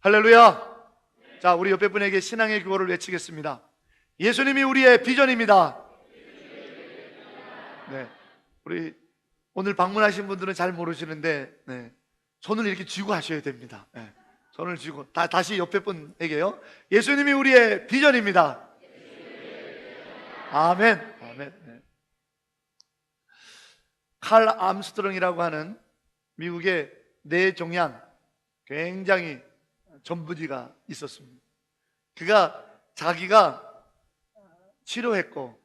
할렐루야. 자, 우리 옆에 분에게 신앙의 구호를 외치겠습니다. 예수님이 우리의 비전입니다. 네, 우리 오늘 방문하신 분들은 잘 모르시는데, 손을 이렇게 쥐고 하셔야 됩니다. 손을 쥐고 다시 옆에 분에게요. 예수님이 우리의 비전입니다. 아멘. 아멘. 칼 암스트롱이라고 하는 미국의 뇌종양 굉장히 전부지가 있었습니다. 그가 자기가 치료했고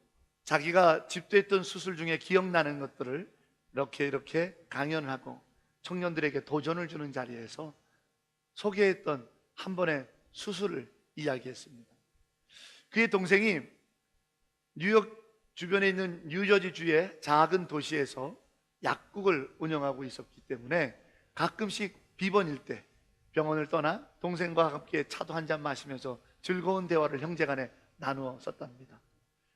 자기가 집도했던 수술 중에 기억나는 것들을 이렇게 강연하고 청년들에게 도전을 주는 자리에서 소개했던 한 번의 수술을 이야기했습니다. 그의 동생이 뉴욕 주변에 있는 뉴저지주의 작은 도시에서 약국을 운영하고 있었기 때문에 가끔씩 비번일 때 병원을 떠나 동생과 함께 차도 한잔 마시면서 즐거운 대화를 형제간에 나누어 썼답니다.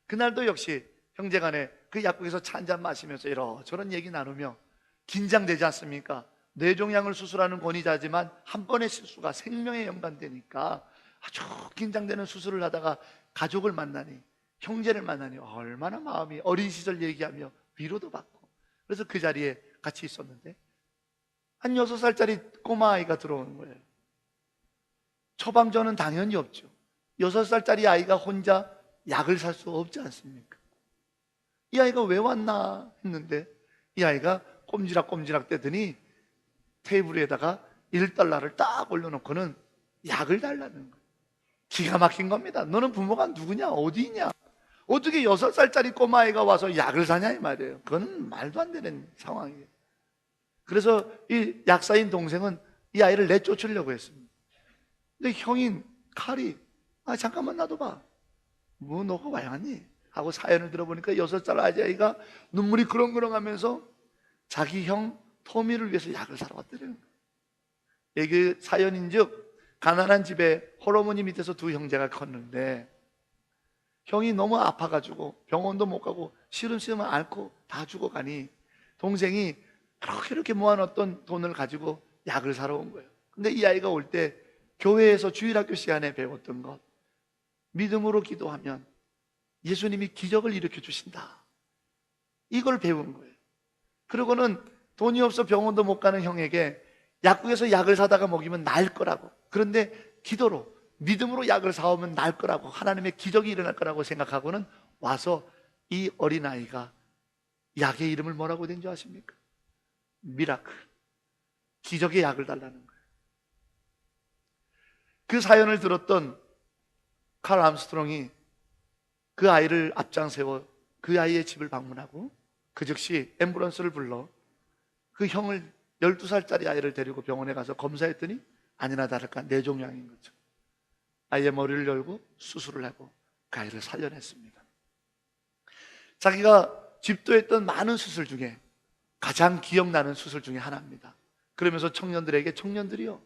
그날도 역시 형제간에 그 약국에서 차 한잔 마시면서 이런저런 얘기 나누며 긴장되지 않습니까? 뇌종양을 수술하는 권위자지만 한 번의 실수가 생명에 연관되니까 아주 긴장되는 수술을 하다가 가족을 만나니, 형제를 만나니 얼마나 마음이 어린 시절 얘기하며 위로도 받고, 그래서 그 자리에 같이 있었는데 한 6살짜리 꼬마아이가 들어오는 거예요. 처방전은 당연히 없죠. 6살짜리 아이가 혼자 약을 살 수 없지 않습니까? 이 아이가 왜 왔나 했는데 이 아이가 꼼지락꼼지락 대더니 테이블 위에다가 $1를 딱 올려놓고는 약을 달라는 거예요. 기가 막힌 겁니다. 너는 부모가 누구냐? 어디 있냐? 어떻게 6살짜리 꼬마아이가 와서 약을 사냐 이 말이에요. 그거는 말도 안 되는 상황이에요. 그래서 이 약사인 동생은 이 아이를 내쫓으려고 했습니다. 근데 형인 칼이 잠깐만 놔둬봐. 뭐 너가 왜 왔니? 하고 사연을 들어보니까 6살 아이가 눈물이 그렁그렁하면서 자기 형 토미를 위해서 약을 사러 왔더래요. 이게 사연인즉 가난한 집에 홀어머니 밑에서 두 형제가 컸는데 형이 너무 아파가지고 병원도 못 가고 시름시름 앓고 다 죽어가니 동생이 이렇게 모아놨던 돈을 가지고 약을 사러 온 거예요. 근데 이 아이가 올 때 교회에서 주일학교 시간에 배웠던 것, 믿음으로 기도하면 예수님이 기적을 일으켜 주신다, 이걸 배운 거예요. 그러고는 돈이 없어 병원도 못 가는 형에게 약국에서 약을 사다가 먹이면 나을 거라고, 그런데 기도로 믿음으로 약을 사오면 나을 거라고, 하나님의 기적이 일어날 거라고 생각하고는 와서 이 어린아이가 약의 이름을 뭐라고 된 줄 아십니까? 미라클, 기적의 약을 달라는 거예요. 그 사연을 들었던 칼 암스트롱이 그 아이를 앞장 세워 그 아이의 집을 방문하고 그 즉시 앰뷸런스를 불러 그 형을, 12살짜리 아이를 데리고 병원에 가서 검사했더니 아니나 다를까 뇌종양인 거죠. 아이의 머리를 열고 수술을 하고 그 아이를 살려냈습니다. 자기가 집도했던 많은 수술 중에 가장 기억나는 수술 중에 하나입니다. 그러면서 청년들에게, 청년들이요,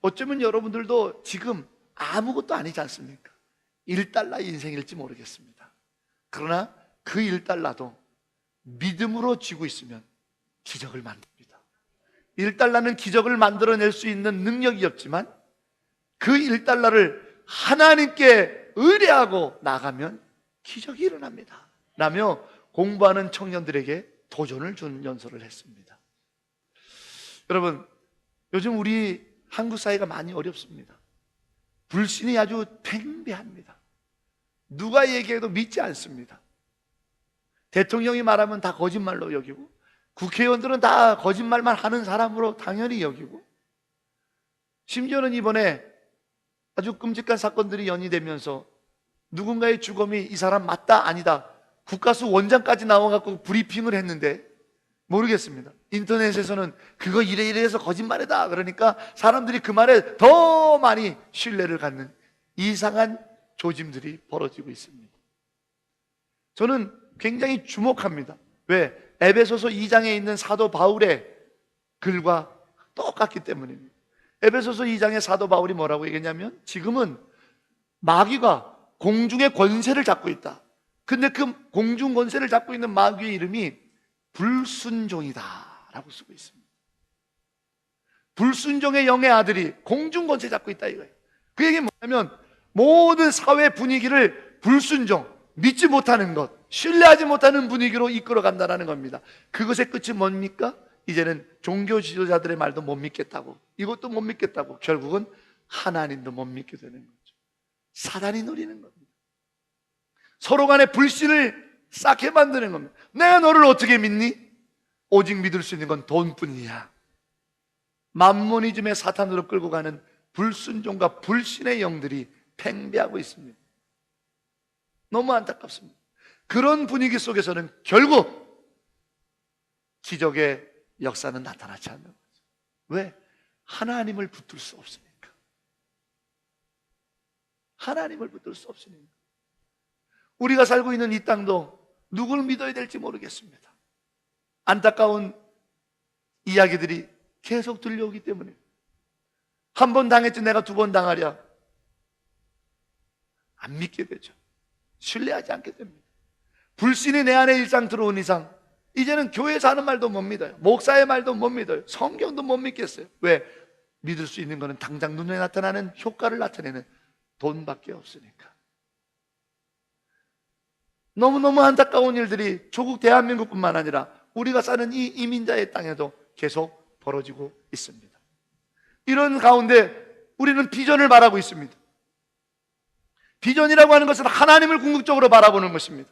어쩌면 여러분들도 지금 아무것도 아니지 않습니까? $1 인생일지 모르겠습니다. 그러나 그 $1도 믿음으로 쥐고 있으면 기적을 만듭니다. $1는 기적을 만들어낼 수 있는 능력이 없지만 그 $1를 하나님께 의뢰하고 나가면 기적이 일어납니다 라며 공부하는 청년들에게 도전을 준 연설을 했습니다. 여러분, 요즘 우리 한국 사회가 많이 어렵습니다. 불신이 아주 팽배합니다. 누가 얘기해도 믿지 않습니다. 대통령이 말하면 다 거짓말로 여기고 국회의원들은 다 거짓말만 하는 사람으로 당연히 여기고, 심지어는 이번에 아주 끔찍한 사건들이 연이되면서 누군가의 주검이 이 사람 맞다 아니다 국가수 원장까지 나와갖고 브리핑을 했는데 모르겠습니다. 인터넷에서는 그거 이래 해서 거짓말이다 그러니까 사람들이 그 말에 더 많이 신뢰를 갖는 이상한 조짐들이 벌어지고 있습니다. 저는 굉장히 주목합니다. 왜? 에베소서 2장에 있는 사도 바울의 글과 똑같기 때문입니다. 에베소서 2장의 사도 바울이 뭐라고 얘기했냐면, 지금은 마귀가 공중의 권세를 잡고 있다. 근데 그 공중 권세를 잡고 있는 마귀의 이름이 불순종이다 라고 쓰고 있습니다. 불순종의 영의 아들이 공중권세 잡고 있다 이거예요. 그 얘기는 뭐냐면 모든 사회 분위기를 불순종, 믿지 못하는 것, 신뢰하지 못하는 분위기로 이끌어 간다는 겁니다. 그것의 끝이 뭡니까? 이제는 종교 지도자들의 말도 못 믿겠다고, 이것도 못 믿겠다고, 결국은 하나님도 못 믿게 되는 거죠. 사단이 노리는 겁니다. 서로 간에 불신을 쌓게 만드는 겁니다. 내가 너를 어떻게 믿니? 오직 믿을 수 있는 건 돈뿐이야. 맘모니즘의 사탄으로 끌고 가는 불순종과 불신의 영들이 팽배하고 있습니다. 너무 안타깝습니다. 그런 분위기 속에서는 결국 기적의 역사는 나타나지 않는 거죠. 왜? 하나님을 붙들 수 없으니까. 하나님을 붙들 수 없으니까. 우리가 살고 있는 이 땅도 누굴 믿어야 될지 모르겠습니다. 안타까운 이야기들이 계속 들려오기 때문에 한 번 당했지 내가 두 번 당하랴 안 믿게 되죠. 신뢰하지 않게 됩니다. 불신이 내 안에 일상 들어온 이상 이제는 교회에서 하는 말도 못 믿어요. 목사의 말도 못 믿어요. 성경도 못 믿겠어요. 왜? 믿을 수 있는 것은 당장 눈에 나타나는 효과를 나타내는 돈밖에 없으니까. 너무너무 안타까운 일들이 조국 대한민국뿐만 아니라 우리가 사는 이 이민자의 땅에도 계속 벌어지고 있습니다. 이런 가운데 우리는 비전을 바라고 있습니다. 비전이라고 하는 것은 하나님을 궁극적으로 바라보는 것입니다.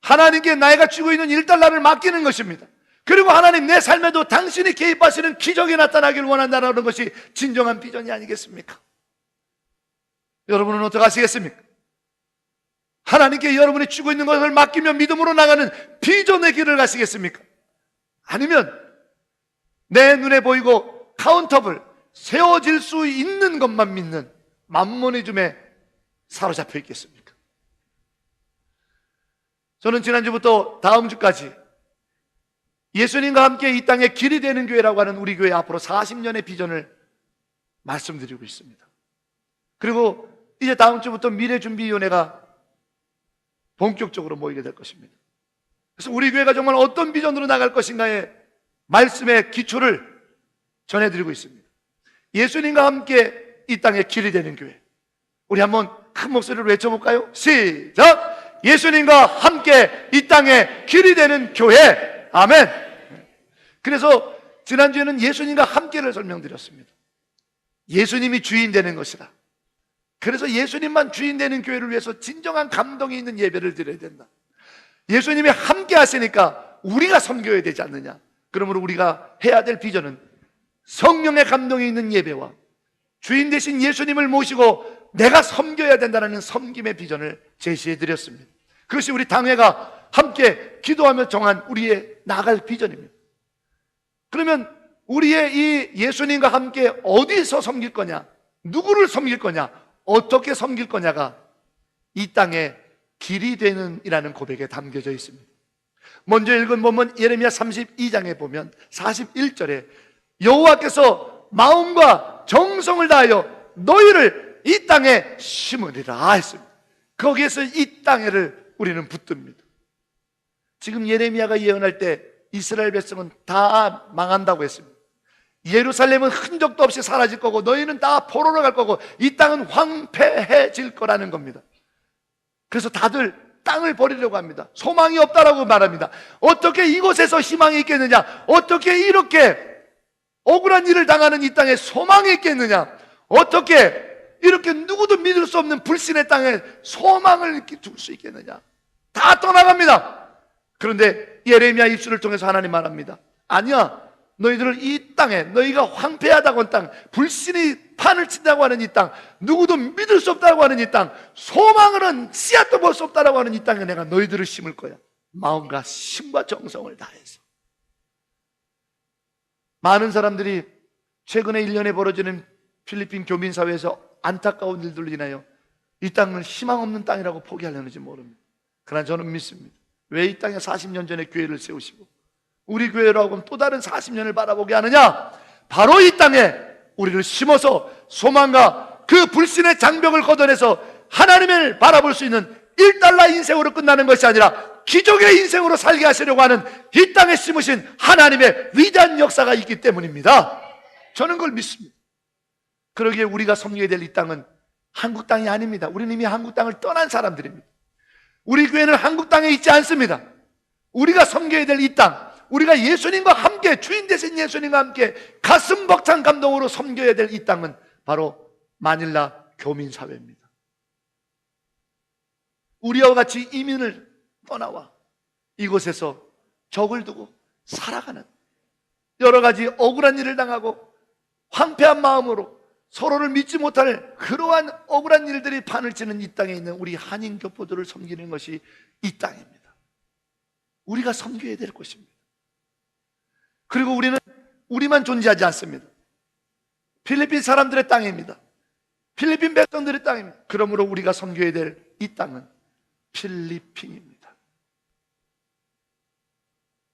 하나님께 내가 쥐고 있는 1달러를 맡기는 것입니다. 그리고 하나님, 내 삶에도 당신이 개입하시는 기적이 나타나길 원한다는 것이 진정한 비전이 아니겠습니까? 여러분은 어떻게 하시겠습니까? 하나님께 여러분이 쥐고 있는 것을 맡기며 믿음으로 나가는 비전의 길을 가시겠습니까? 아니면 내 눈에 보이고 카운터블 세워질 수 있는 것만 믿는 맘모니즘에 사로잡혀 있겠습니까? 저는 지난주부터 다음 주까지 예수님과 함께 이 땅에 길이 되는 교회라고 하는 우리 교회 앞으로 40년의 비전을 말씀드리고 있습니다. 그리고 이제 다음 주부터 미래준비위원회가 본격적으로 모이게 될 것입니다. 그래서 우리 교회가 정말 어떤 비전으로 나갈 것인가의 말씀의 기초를 전해드리고 있습니다. 예수님과 함께 이 땅에 길이 되는 교회. 우리 한번 큰 목소리로 외쳐볼까요? 시작! 예수님과 함께 이 땅에 길이 되는 교회. 아멘. 그래서 지난주에는 예수님과 함께를 설명드렸습니다. 예수님이 주인 되는 것이다. 그래서 예수님만 주인 되는 교회를 위해서 진정한 감동이 있는 예배를 드려야 된다. 예수님이 함께 하시니까 우리가 섬겨야 되지 않느냐. 그러므로 우리가 해야 될 비전은 성령의 감동이 있는 예배와 주인 되신 예수님을 모시고 내가 섬겨야 된다는 섬김의 비전을 제시해 드렸습니다. 그것이 우리 당회가 함께 기도하며 정한 우리의 나아갈 비전입니다. 그러면 우리의 이 예수님과 함께 어디서 섬길 거냐, 누구를 섬길 거냐, 어떻게 섬길 거냐가 이 땅에 길이 되는 이라는 고백에 담겨져 있습니다. 먼저 읽은 본문 예레미야 32장에 보면 41절에 여호와께서 마음과 정성을 다하여 너희를 이 땅에 심으리라 했습니다. 거기에서 이 땅에를 우리는 붙듭니다. 지금 예레미야가 예언할 때 이스라엘 백성은 다 망한다고 했습니다. 예루살렘은 흔적도 없이 사라질 거고 너희는 다 포로로 갈 거고 이 땅은 황폐해질 거라는 겁니다. 그래서 다들 땅을 버리려고 합니다. 소망이 없다라고 말합니다. 어떻게 이곳에서 희망이 있겠느냐? 어떻게 이렇게 억울한 일을 당하는 이 땅에 소망이 있겠느냐? 어떻게 이렇게 누구도 믿을 수 없는 불신의 땅에 소망을 둘 수 있겠느냐? 다 떠나갑니다. 그런데 예레미야 입술을 통해서 하나님 말합니다. 아니야, 너희들을 이 땅에, 너희가 황폐하다고 하는 땅, 불신이 판을 친다고 하는 이 땅, 누구도 믿을 수 없다고 하는 이 땅, 소망으로는 씨앗도 볼 수 없다고 하는 이 땅에 내가 너희들을 심을 거야. 마음과 힘과 정성을 다해서. 많은 사람들이 최근에 1년에 벌어지는 필리핀 교민사회에서 안타까운 일들로 인하여 이 땅은 희망 없는 땅이라고 포기하려는지 모릅니다. 그러나 저는 믿습니다. 왜 이 땅에 40년 전에 교회를 세우시고 우리 교회라고 또 다른 40년을 바라보게 하느냐? 바로 이 땅에 우리를 심어서 소망과 그 불신의 장벽을 걷어내서 하나님을 바라볼 수 있는 1달러 인생으로 끝나는 것이 아니라 기적의 인생으로 살게 하시려고 하는 이 땅에 심으신 하나님의 위대한 역사가 있기 때문입니다. 저는 그걸 믿습니다. 그러기에 우리가 섬겨야 될 이 땅은 한국 땅이 아닙니다. 우리는 이미 한국 땅을 떠난 사람들입니다. 우리 교회는 한국 땅에 있지 않습니다. 우리가 섬겨야 될 이 땅, 우리가 예수님과 함께, 주인 되신 예수님과 함께 가슴 벅찬 감동으로 섬겨야 될 이 땅은 바로 마닐라 교민사회입니다. 우리와 같이 이민을 떠나와 이곳에서 적을 두고 살아가는, 여러 가지 억울한 일을 당하고 황폐한 마음으로 서로를 믿지 못할 그러한 억울한 일들이 판을 치는 이 땅에 있는 우리 한인 교포들을 섬기는 것이 이 땅입니다. 우리가 섬겨야 될 곳입니다. 그리고 우리는 우리만 존재하지 않습니다. 필리핀 사람들의 땅입니다. 필리핀 백성들의 땅입니다. 그러므로 우리가 섬겨야 될 이 땅은 필리핀입니다.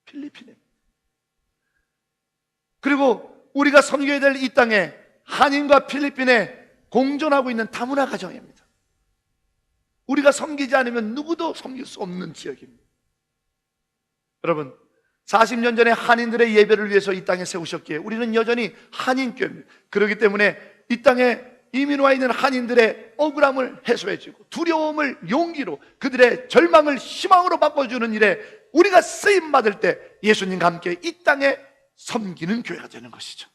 필리핀입니다. 그리고 우리가 섬겨야 될 이 땅에 한인과 필리핀에 공존하고 있는 다문화 가정입니다. 우리가 섬기지 않으면 누구도 섬길 수 없는 지역입니다. 여러분, 40년 전에 한인들의 예배를 위해서 이 땅에 세우셨기에 우리는 여전히 한인교회입니다. 그렇기 때문에 이 땅에 이민 와 있는 한인들의 억울함을 해소해주고 두려움을 용기로, 그들의 절망을 희망으로 바꿔주는 일에 우리가 쓰임받을 때 예수님과 함께 이 땅에 섬기는 교회가 되는 것이죠.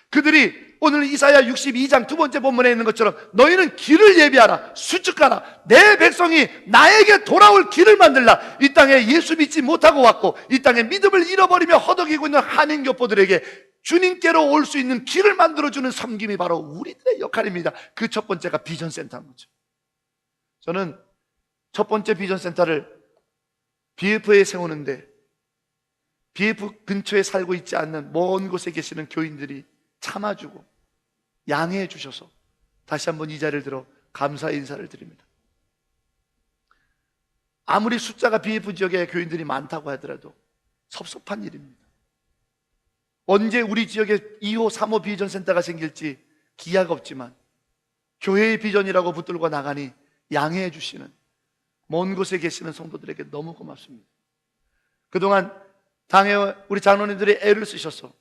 그들이 오늘 이사야 62장 두 번째 본문에 있는 것처럼 너희는 길을 예비하라, 수축하라, 내 백성이 나에게 돌아올 길을 만들라. 이 땅에 예수 믿지 못하고 왔고 이 땅에 믿음을 잃어버리며 허덕이고 있는 한인 교포들에게 주님께로 올 수 있는 길을 만들어주는 섬김이 바로 우리들의 역할입니다. 그 첫 번째가 비전센터인 거죠. 저는 첫 번째 비전센터를 BF에 세우는데 BF 근처에 살고 있지 않는 먼 곳에 계시는 교인들이 참아주고 양해해 주셔서 다시 한번 이 자리를 들어 감사의 인사를 드립니다. 아무리 숫자가 BF 지역에 교인들이 많다고 하더라도 섭섭한 일입니다. 언제 우리 지역에 2호, 3호 비전센터가 생길지 기약 없지만 교회의 비전이라고 붙들고 나가니 양해해 주시는 먼 곳에 계시는 성도들에게 너무 고맙습니다. 그동안 당에 우리 장로님들이 애를 쓰셔서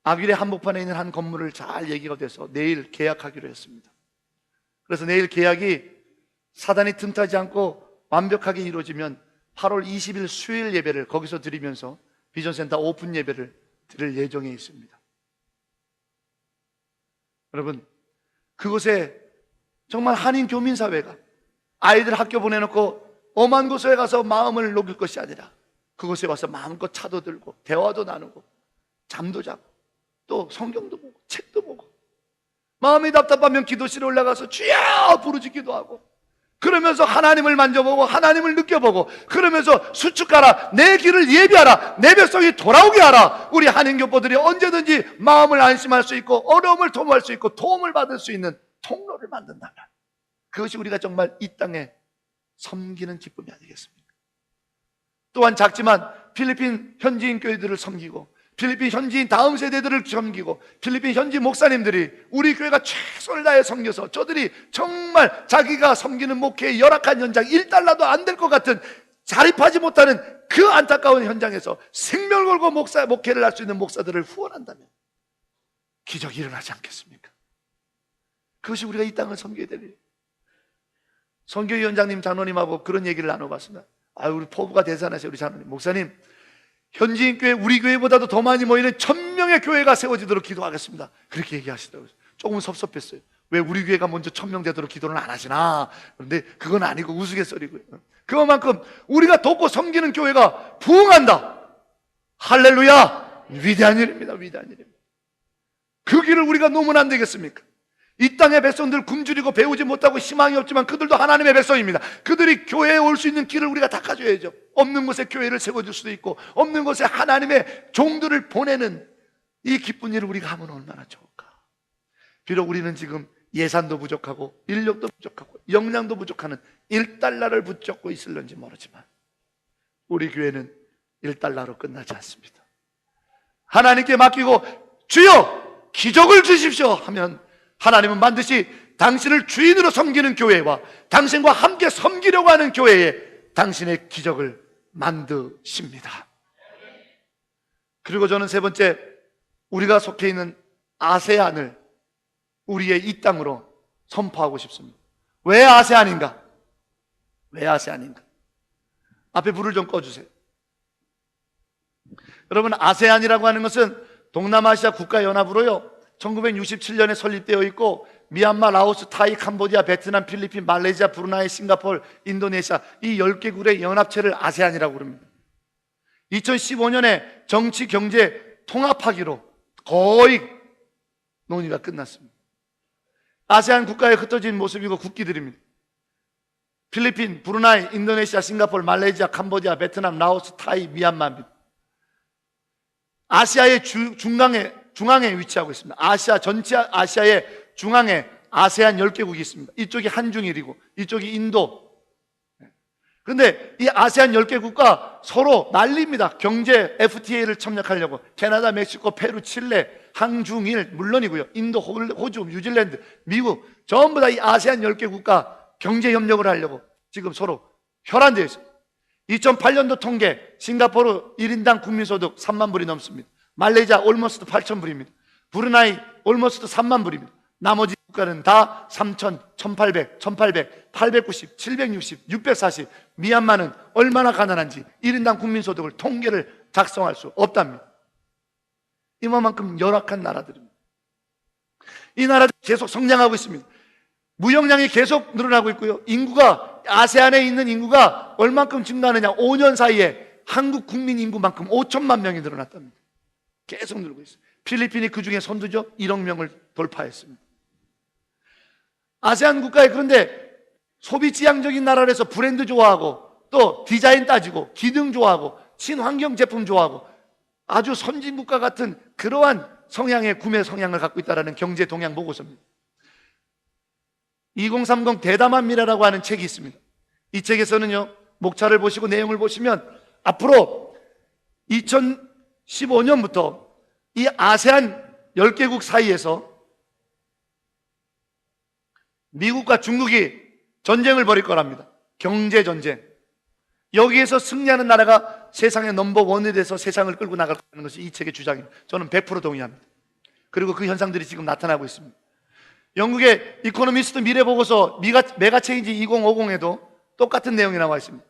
아귀의 한복판에 있는 한 건물을 잘 얘기가 돼서 내일 계약하기로 했습니다. 그래서 내일 계약이 사단이 틈타지 않고 완벽하게 이루어지면 8월 20일 수요일 예배를 거기서 드리면서 비전센터 오픈 예배를 드릴 예정에 있습니다. 여러분, 그곳에 정말 한인 교민사회가 아이들 학교 보내놓고 엄한 곳에 가서 마음을 녹일 것이 아니라 그곳에 와서 마음껏 차도 들고 대화도 나누고 잠도 자고 또 성경도 보고 책도 보고 마음이 답답하면 기도실에 올라가서 주여 부르짖기도 하고 그러면서 하나님을 만져보고 하나님을 느껴보고 그러면서 수축하라, 내 길을 예비하라, 내 백성이 돌아오게 하라. 우리 한인 교포들이 언제든지 마음을 안심할 수 있고 어려움을 도모할 수 있고 도움을 받을 수 있는 통로를 만든다면 그것이 우리가 정말 이 땅에 섬기는 기쁨이 아니겠습니까? 또한 작지만 필리핀 현지인 교회들을 섬기고 필리핀 현지인 다음 세대들을 섬기고 필리핀 현지 목사님들이 우리 교회가 최선을 다해 섬겨서 저들이 정말 자기가 섬기는 목회의 열악한 현장, 1달러도 안 될 것 같은 자립하지 못하는 그 안타까운 현장에서 생명을 걸고 목회를 할 수 있는 목사들을 후원한다면 기적이 일어나지 않겠습니까? 그것이 우리가 이 땅을 섬겨야 될 일이에요. 선교위원장님, 장로님하고 그런 얘기를 나눠봤습니다. 우리 포부가 대단하세요. 우리 장로님, 목사님, 현지인 교회, 우리 교회보다도 더 많이 모이는 1000명의 교회가 세워지도록 기도하겠습니다. 그렇게 얘기하시더라고요. 조금 섭섭했어요. 왜 우리 교회가 먼저 1000명 되도록 기도는 안 하시나? 그런데 그건 아니고 우스갯소리고요. 그만큼 우리가 돕고 섬기는 교회가 부흥한다. 할렐루야! 위대한 일입니다. 위대한 일입니다. 그 길을 우리가 놓으면 안 되겠습니까? 이 땅의 백성들 굶주리고 배우지 못하고 희망이 없지만 그들도 하나님의 백성입니다. 그들이 교회에 올 수 있는 길을 우리가 닦아줘야죠. 없는 곳에 교회를 세워줄 수도 있고 없는 곳에 하나님의 종들을 보내는 이 기쁜 일을 우리가 하면 얼마나 좋을까. 비록 우리는 지금 예산도 부족하고 인력도 부족하고 역량도 부족하는 1달러를 붙잡고 있을런지 모르지만 우리 교회는 1달러로 끝나지 않습니다. 하나님께 맡기고 주여 기적을 주십시오 하면 하나님은 반드시 당신을 주인으로 섬기는 교회와 당신과 함께 섬기려고 하는 교회에 당신의 기적을 만드십니다. 그리고 저는 세 번째, 우리가 속해 있는 아세안을 우리의 이 땅으로 선포하고 싶습니다. 왜 아세안인가? 왜 아세안인가? 앞에 불을 좀 꺼주세요. 여러분, 아세안이라고 하는 것은 동남아시아 국가연합으로요 1967년에 설립되어 있고, 미얀마, 라오스, 타이, 캄보디아, 베트남, 필리핀, 말레이시아, 브루나이, 싱가포르, 인도네시아 이 10개국의 연합체를 아세안이라고 부릅니다. 2015년에 정치, 경제 통합하기로 거의 논의가 끝났습니다. 아세안 국가에 흩어진 모습이고 국기들입니다. 필리핀, 브루나이, 인도네시아, 싱가포르, 말레이시아, 캄보디아, 베트남, 라오스, 타이, 미얀마입니다. 아시아의 중앙에 위치하고 있습니다. 전체 아시아의 중앙에 아세안 10개국이 있습니다. 이쪽이 한중일이고 이쪽이 인도. 그런데 이 아세안 10개국과 서로 난리입니다. 경제 FTA를 참여하려고. 캐나다, 멕시코, 페루, 칠레, 한중일 물론이고요. 인도, 호주, 뉴질랜드, 미국 전부 다 이 아세안 10개국과 경제 협력을 하려고 지금 서로 혈안되어 있습니다. 2008년도 통계 싱가포르 1인당 국민소득 3만 불이 넘습니다. 말레이시아 올머스트 8천 불입니다. 브루나이 올머스트 3만 불입니다. 나머지 국가는 다 3천, 1800, 890, 760, 640. 미얀마는 얼마나 가난한지 1인당 국민소득을 통계를 작성할 수 없답니다. 이만큼 열악한 나라들입니다. 이 나라들 계속 성장하고 있습니다. 무역량이 계속 늘어나고 있고요. 인구가, 아세안에 있는 인구가 얼만큼 증가하느냐? 5년 사이에 한국 국민 인구만큼 5천만 명이 늘어났답니다. 계속 늘고 있어요. 필리핀이 그 중에 선두죠. 1억 명을 돌파했습니다. 아세안 국가에 그런데 소비 지향적인 나라라서 브랜드 좋아하고 또 디자인 따지고 기능 좋아하고 친환경 제품 좋아하고 아주 선진국가 같은 그러한 성향의 구매 성향을 갖고 있다는 경제 동향 보고서입니다. 2030 대담한 미래라고 하는 책이 있습니다. 이 책에서는요, 목차를 보시고 내용을 보시면 앞으로 2015년부터 이 아세안 10개국 사이에서 미국과 중국이 전쟁을 벌일 거랍니다. 경제 전쟁. 여기에서 승리하는 나라가 세상의 넘버원이 돼서 세상을 끌고 나갈 거라는 것이 이 책의 주장입니다. 저는 100% 동의합니다. 그리고 그 현상들이 지금 나타나고 있습니다. 영국의 이코노미스트 미래보고서 메가체인지 2050에도 똑같은 내용이 나와 있습니다.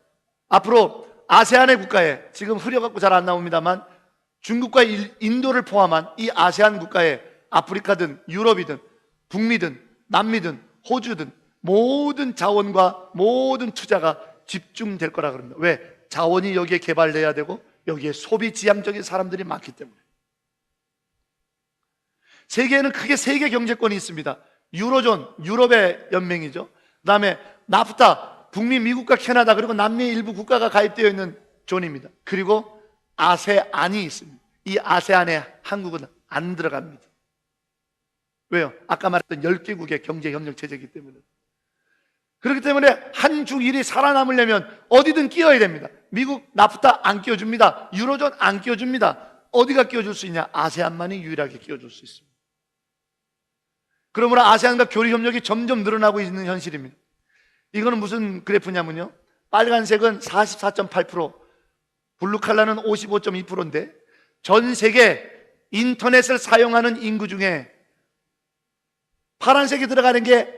앞으로 아세안의 국가에, 지금 흐려갖고 잘 안 나옵니다만, 중국과 인도를 포함한 이 아세안 국가에 아프리카든 유럽이든 북미든 남미든 호주든 모든 자원과 모든 투자가 집중될 거라 그럽니다. 왜? 자원이 여기에 개발돼야 되고 여기에 소비 지향적인 사람들이 많기 때문에. 세계에는 크게 세 개 경제권이 있습니다. 유로존, 유럽의 연맹이죠. 그 다음에 나프타, 북미, 미국과 캐나다, 그리고 남미의 일부 국가가 가입되어 있는 존입니다. 그리고 아세안이 있습니다. 이 아세안에 한국은 안 들어갑니다. 왜요? 아까 말했던 10개국의 경제협력 체제이기 때문에. 그렇기 때문에 한중일이 살아남으려면 어디든 끼어야 됩니다. 미국 나프타 안 끼워줍니다. 유로존 안 끼워줍니다. 어디가 끼워줄 수 있냐? 아세안만이 유일하게 끼워줄 수 있습니다. 그러므로 아세안과 교류협력이 점점 늘어나고 있는 현실입니다. 이거는 무슨 그래프냐면요, 빨간색은 44.8%, 블루칼라는 55.2%인데 전 세계 인터넷을 사용하는 인구 중에 파란색이 들어가는 게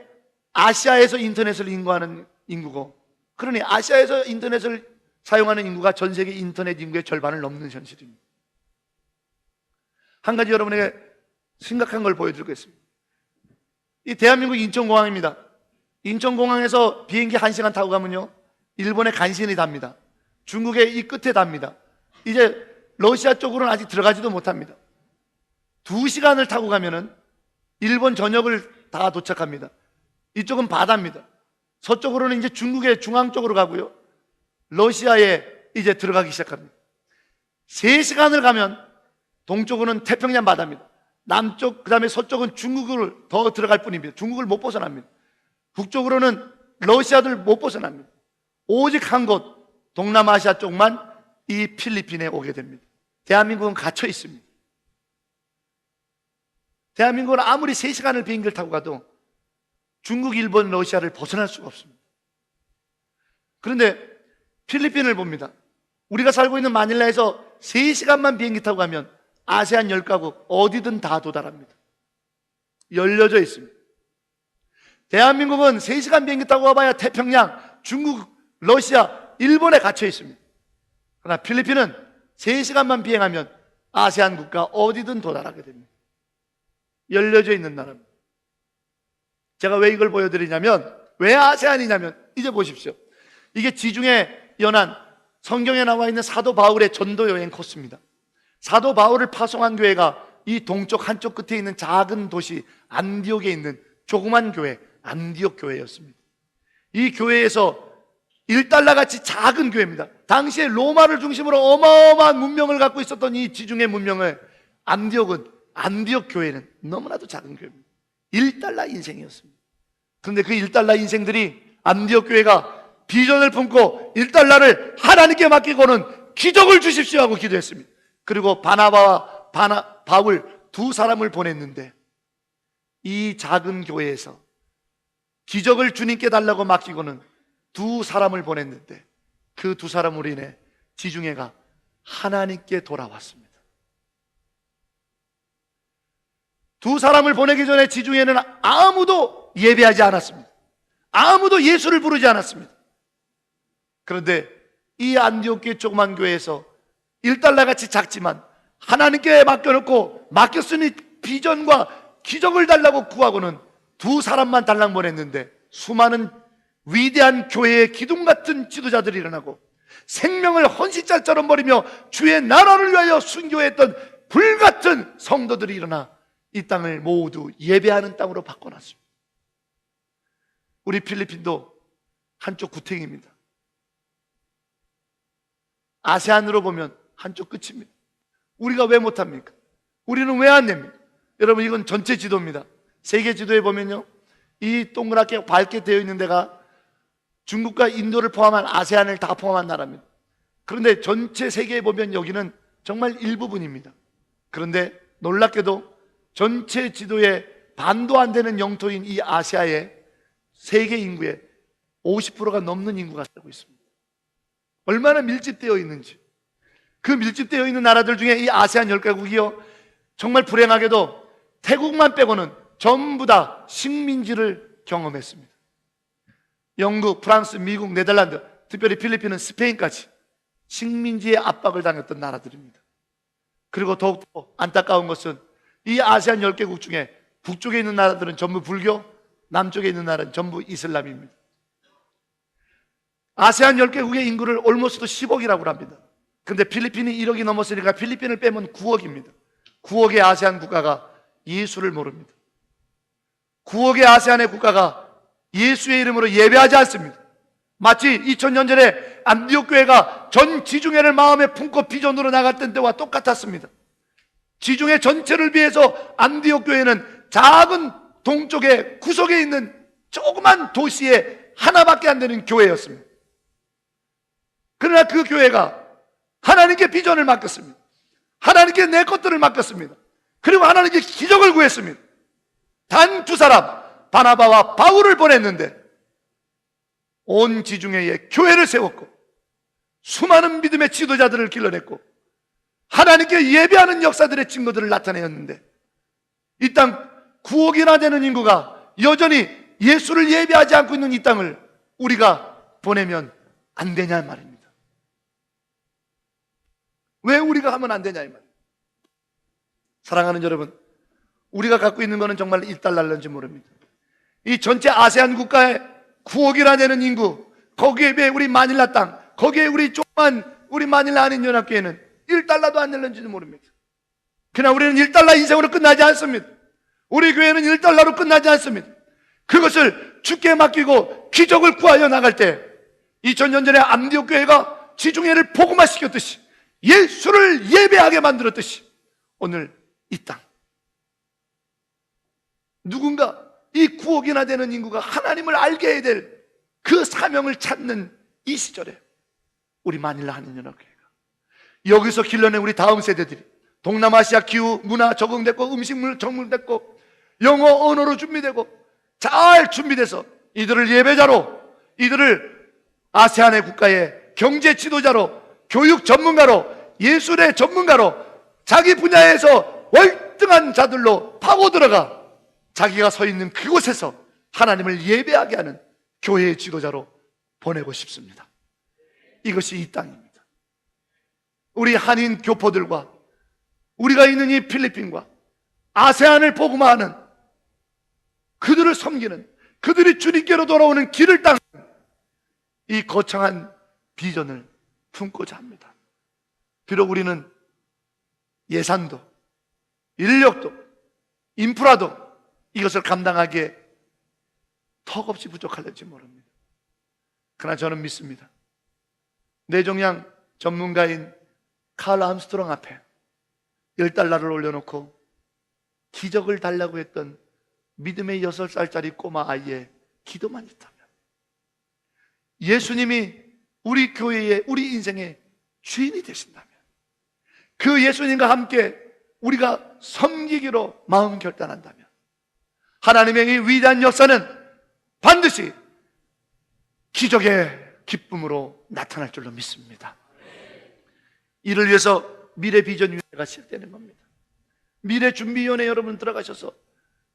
아시아에서 인터넷을 인구하는 인구고, 그러니 아시아에서 인터넷을 사용하는 인구가 전 세계 인터넷 인구의 절반을 넘는 현실입니다. 한 가지 여러분에게 심각한 걸 보여드리겠습니다. 이 대한민국 인천공항입니다. 인천공항에서 비행기 1시간 타고 가면요, 일본의 간신히 답니다. 중국의 이 끝에 답니다. 이제 러시아 쪽으로는 아직 들어가지도 못합니다. 2시간을 타고 가면은 일본 전역을 다 도착합니다. 이쪽은 바다입니다. 서쪽으로는 이제 중국의 중앙 쪽으로 가고요, 러시아에 이제 들어가기 시작합니다. 3시간을 가면 동쪽으로는 태평양 바다입니다. 남쪽, 그 다음에 서쪽은 중국을 더 들어갈 뿐입니다. 중국을 못 벗어납니다. 북쪽으로는 러시아를 못 벗어납니다. 오직 한 곳, 동남아시아 쪽만 이 필리핀에 오게 됩니다. 대한민국은 갇혀 있습니다. 대한민국은 아무리 3시간을 비행기를 타고 가도 중국, 일본, 러시아를 벗어날 수가 없습니다. 그런데 필리핀을 봅니다. 우리가 살고 있는 마닐라에서 3시간만 비행기 타고 가면 아세안 10가국 어디든 다 도달합니다. 열려져 있습니다. 대한민국은 3시간 비행기 타고 가봐야 태평양, 중국, 러시아, 일본에 갇혀 있습니다. 그러나 필리핀은 3시간만 비행하면 아세안 국가 어디든 도달하게 됩니다. 열려져 있는 나라입니다. 제가 왜 이걸 보여드리냐면, 왜 아세안이냐면, 이제 보십시오. 이게 지중해 연안, 성경에 나와 있는 사도 바울의 전도 여행 코스입니다. 사도 바울을 파송한 교회가 이 동쪽 한쪽 끝에 있는 작은 도시 안디옥에 있는 조그만 교회, 안디옥 교회였습니다. 이 교회에서 1달러 같이 작은 교회입니다. 당시에 로마를 중심으로 어마어마한 문명을 갖고 있었던 이 지중해 문명을 안디옥 교회는 너무나도 작은 교회입니다. 1달러 인생이었습니다. 그런데 그 1달러 인생들이 안디옥 교회가 비전을 품고 1달러를 하나님께 맡기고는 기적을 주십시오 하고 기도했습니다. 그리고 바나바와 바울 두 사람을 보냈는데, 이 작은 교회에서 기적을 주님께 달라고 맡기고는 두 사람을 보냈는데, 그 두 사람으로 인해 지중해가 하나님께 돌아왔습니다. 두 사람을 보내기 전에 지중해는 아무도 예배하지 않았습니다. 아무도 예수를 부르지 않았습니다. 그런데 이 안디옥 조그만 교회에서 1달러 같이 작지만 하나님께 맡겨놓고 맡겼으니 비전과 기적을 달라고 구하고는 두 사람만 달랑 보냈는데, 수많은 위대한 교회의 기둥 같은 지도자들이 일어나고 생명을 헌신자처럼 버리며 주의 나라를 위하여 순교했던 불같은 성도들이 일어나 이 땅을 모두 예배하는 땅으로 바꿔놨습니다. 우리 필리핀도 한쪽 구탱입니다. 아세안으로 보면 한쪽 끝입니다. 우리가 왜 못합니까? 우리는 왜 안 됩니까? 여러분, 이건 전체 지도입니다. 세계 지도에 보면요, 이 동그랗게 밝게 되어 있는 데가 중국과 인도를 포함한 아세안을 다 포함한 나라입니다. 그런데 전체 세계에 보면 여기는 정말 일부분입니다. 그런데 놀랍게도 전체 지도에 반도 안 되는 영토인 이 아시아의 세계 인구의 50%가 넘는 인구가 살고 있습니다. 얼마나 밀집되어 있는지. 그 밀집되어 있는 나라들 중에 이 아세안 10개국이요, 정말 불행하게도 태국만 빼고는 전부 다 식민지를 경험했습니다. 영국, 프랑스, 미국, 네덜란드, 특별히 필리핀은 스페인까지 식민지의 압박을 당했던 나라들입니다. 그리고 더욱더 안타까운 것은 이 아세안 10개국 중에 북쪽에 있는 나라들은 전부 불교, 남쪽에 있는 나라는 전부 이슬람입니다. 아세안 10개국의 인구를 올모스트 10억이라고 합니다. 그런데 필리핀이 1억이 넘었으니까 필리핀을 빼면 9억입니다. 9억의 아세안 국가가 예수를 모릅니다. 9억의 아세안의 국가가 예수의 이름으로 예배하지 않습니다. 마치 2000년 전에 안디옥 교회가 전 지중해를 마음에 품고 비전으로 나갔던 때와 똑같았습니다. 지중해 전체를 위해서 안디옥 교회는 작은 동쪽의 구석에 있는 조그만 도시에 하나밖에 안 되는 교회였습니다. 그러나 그 교회가 하나님께 비전을 맡겼습니다. 하나님께 내 것들을 맡겼습니다. 그리고 하나님께 기적을 구했습니다. 단 두 사람, 바나바와 바울을 보냈는데 온 지중해에 교회를 세웠고 수많은 믿음의 지도자들을 길러냈고 하나님께 예배하는 역사들의 증거들을 나타내었는데, 이 땅 9억이나 되는 인구가 여전히 예수를 예배하지 않고 있는 이 땅을 우리가 보내면 안 되냐 말입니다. 왜 우리가 하면 안 되냐 이 말입니다. 사랑하는 여러분, 우리가 갖고 있는 것은 정말 1달러인지 모릅니다. 이 전체 아세안 국가의 9억이나 되는 인구, 거기에 비해 우리 마닐라 땅, 거기에 우리 조그만 우리 마닐라 한인 연합교회는 1달러도 안 낼는지도 모릅니다. 그러나 우리는 1달러 인생으로 끝나지 않습니다. 우리 교회는 1달러로 끝나지 않습니다. 그것을 주께 맡기고 기적을 구하여 나갈 때 2000년 전에 안디옥 교회가 지중해를 복음화시켰듯이, 예수를 예배하게 만들었듯이, 오늘 이 땅 누군가 이 9억이나 되는 인구가 하나님을 알게 해야 될 그 사명을 찾는 이 시절에 우리 마닐라 한인연합교회가 여기서 길러낸 우리 다음 세대들이 동남아시아 기후, 문화 적응됐고 음식물 적응됐고 영어 언어로 준비되고 잘 준비돼서 이들을 예배자로, 이들을 아세안의 국가의 경제 지도자로, 교육 전문가로, 예술의 전문가로, 자기 분야에서 월등한 자들로 파고들어가 자기가 서 있는 그곳에서 하나님을 예배하게 하는 교회의 지도자로 보내고 싶습니다. 이것이 이 땅입니다. 우리 한인 교포들과 우리가 있는 이 필리핀과 아세안을 복음화하는, 그들을 섬기는, 그들이 주님께로 돌아오는 길을 닦는 이 거창한 비전을 품고자 합니다. 비록 우리는 예산도, 인력도, 인프라도 이것을 감당하기에 턱없이 부족할지 모릅니다. 그러나 저는 믿습니다. 뇌종양 전문가인 칼 암스트롱 앞에 $10를 올려놓고 기적을 달라고 했던 믿음의 6살짜리 꼬마 아이의 기도만 있다면, 예수님이 우리 교회의, 우리 인생의 주인이 되신다면, 그 예수님과 함께 우리가 섬기기로 마음 결단한다면, 하나님의 이 위대한 역사는 반드시 기적의 기쁨으로 나타날 줄로 믿습니다. 이를 위해서 미래 비전위원회가 시작되는 겁니다. 미래 준비위원회 여러분 들어가셔서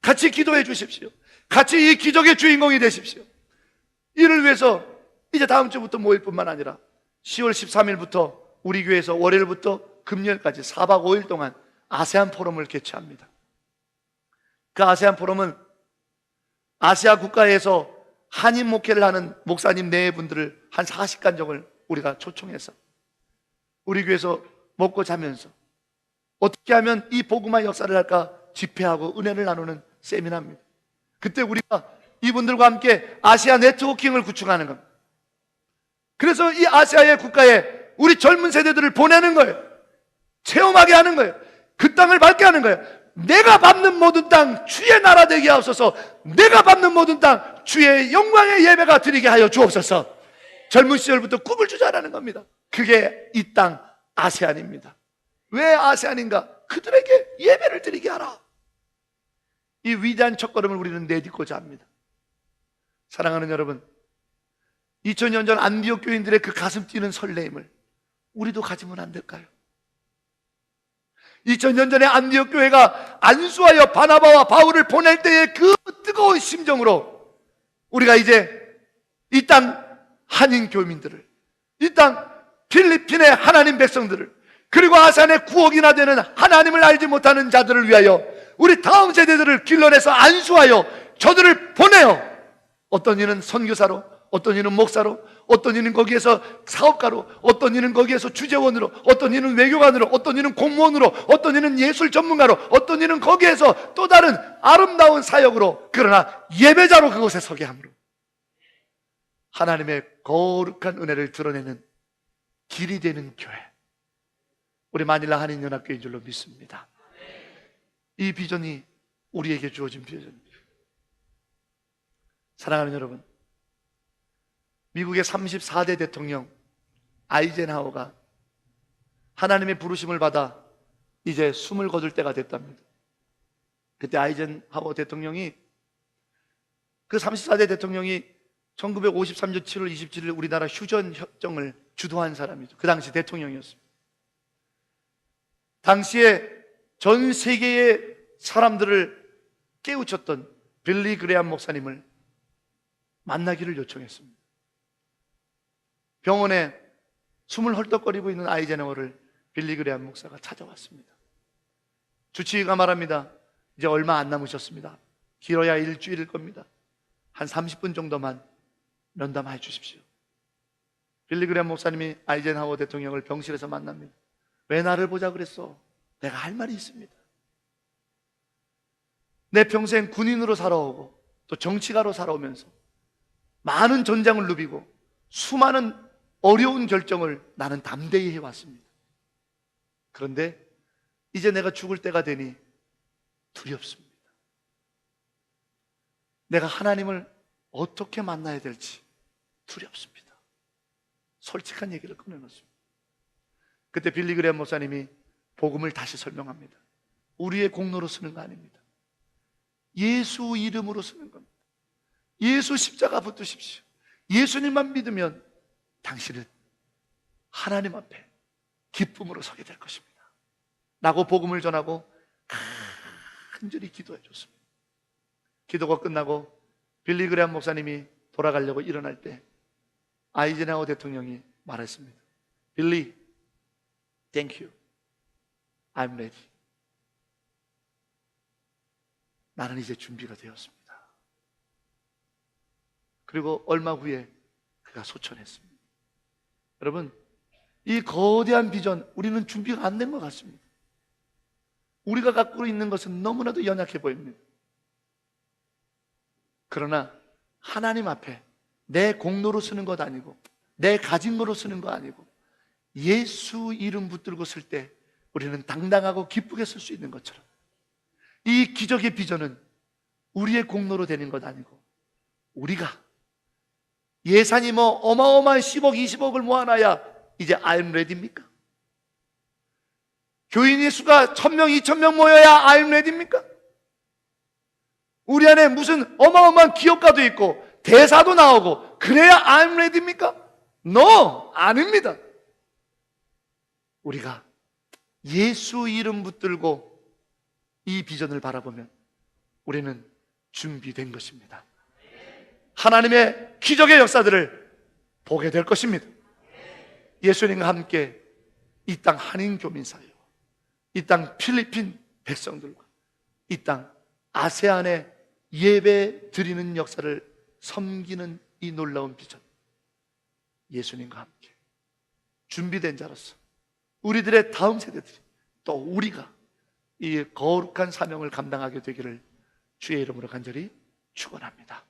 같이 기도해 주십시오. 같이 이 기적의 주인공이 되십시오. 이를 위해서 이제 다음 주부터 모일 뿐만 아니라 10월 13일부터 우리 교회에서 월요일부터 금요일까지 4박 5일 동안 아세안 포럼을 개최합니다. 그 아세안 포럼은 아시아 국가에서 한인 목회를 하는 목사님 네 분들을 한 40간정을 우리가 초청해서 우리 교회에서 먹고 자면서 어떻게 하면 이 복음화 역사를 할까 집회하고 은혜를 나누는 세미나입니다. 그때 우리가 이분들과 함께 아시아 네트워킹을 구축하는 겁니다. 그래서 이 아시아의 국가에 우리 젊은 세대들을 보내는 거예요. 체험하게 하는 거예요. 그 땅을 밟게 하는 거예요. 내가 밟는 모든 땅 주의 나라 되게 하옵소서. 내가 밟는 모든 땅 주의 영광의 예배가 드리게 하여 주옵소서. 젊은 시절부터 꿈을 주자라는 겁니다. 그게 이 땅 아세안입니다. 왜 아세안인가? 그들에게 예배를 드리게 하라. 이 위대한 첫걸음을 우리는 내딛고자 합니다. 사랑하는 여러분, 2000년 전 안디옥 교인들의 그 가슴 뛰는 설레임을 우리도 가지면 안 될까요? 2000년 전에 안디옥 교회가 안수하여 바나바와 바울을 보낼 때의 그 뜨거운 심정으로 우리가 이제 이 땅 한인 교민들을, 이 땅 필리핀의 하나님 백성들을, 그리고 아산에 9억이나 되는 하나님을 알지 못하는 자들을 위하여 우리 다음 세대들을 길러내서 안수하여 저들을 보내어, 어떤 이는 선교사로, 어떤 이는 목사로, 어떤 이는 거기에서 사업가로, 어떤 이는 거기에서 주재원으로, 어떤 이는 외교관으로, 어떤 이는 공무원으로, 어떤 이는 예술 전문가로, 어떤 이는 거기에서 또 다른 아름다운 사역으로, 그러나 예배자로 그곳에 서게 함으로 하나님의 거룩한 은혜를 드러내는 길이 되는 교회, 우리 마닐라 한인연합교회인 줄로 믿습니다. 이 비전이 우리에게 주어진 비전입니다. 사랑하는 여러분, 미국의 34대 대통령 아이젠하워가 하나님의 부르심을 받아 이제 숨을 거둘 때가 됐답니다. 그때 아이젠하워 대통령이, 그 34대 대통령이 1953년 7월 27일 우리나라 휴전 협정을 주도한 사람이죠. 그 당시 대통령이었습니다. 당시에 전 세계의 사람들을 깨우쳤던 빌리 그레암 목사님을 만나기를 요청했습니다. 병원에 숨을 헐떡거리고 있는 아이젠하워를 빌리 그레암 목사가 찾아왔습니다. 주치의가 말합니다. 이제 얼마 안 남으셨습니다. 길어야 일주일일 겁니다. 한 30분 정도만 면담해 주십시오. 빌리 그레암 목사님이 아이젠하워 대통령을 병실에서 만납니다. 왜 나를 보자 그랬어? 내가 할 말이 있습니다. 내 평생 군인으로 살아오고 또 정치가로 살아오면서 많은 전장을 누비고 수많은 어려운 결정을 나는 담대히 해왔습니다. 그런데 이제 내가 죽을 때가 되니 두렵습니다. 내가 하나님을 어떻게 만나야 될지 두렵습니다. 솔직한 얘기를 꺼내놓습니다. 그때 빌리 그레암 목사님이 복음을 다시 설명합니다. 우리의 공로로 쓰는 거 아닙니다. 예수 이름으로 쓰는 겁니다. 예수 십자가 붙드십시오. 예수님만 믿으면 당신은 하나님 앞에 기쁨으로 서게 될 것입니다 라고 복음을 전하고 간절히 기도해 줬습니다. 기도가 끝나고 빌리 그레엄 목사님이 돌아가려고 일어날 때 아이젠하워 대통령이 말했습니다. 빌리, thank you. I'm ready. 나는 이제 준비가 되었습니다. 그리고 얼마 후에 그가 소천했습니다. 여러분, 이 거대한 비전, 우리는 준비가 안 된 것 같습니다. 우리가 갖고 있는 것은 너무나도 연약해 보입니다. 그러나 하나님 앞에 내 공로로 쓰는 것 아니고 내 가진 거로 쓰는 거 아니고 예수 이름 붙들고 쓸 때 우리는 당당하고 기쁘게 쓸 수 있는 것처럼 이 기적의 비전은 우리의 공로로 되는 것 아니고 우리가 예산이 뭐 어마어마한 10억, 20억을 모아놔야 이제 I'm ready입니까? 교인의 수가 1000명, 2000명 모여야 I'm ready입니까? 우리 안에 무슨 어마어마한 기업가도 있고 대사도 나오고 그래야 I'm ready입니까? No! 아닙니다. 우리가 예수 이름 붙들고 이 비전을 바라보면 우리는 준비된 것입니다. 하나님의 기적의 역사들을 보게 될 것입니다. 예수님과 함께 이 땅 한인 교민사회와 이 땅 필리핀 백성들과 이 땅 아세안의 예배 드리는 역사를 섬기는 이 놀라운 비전, 예수님과 함께 준비된 자로서 우리들의 다음 세대들이 또 우리가 이 거룩한 사명을 감당하게 되기를 주의 이름으로 간절히 축원합니다.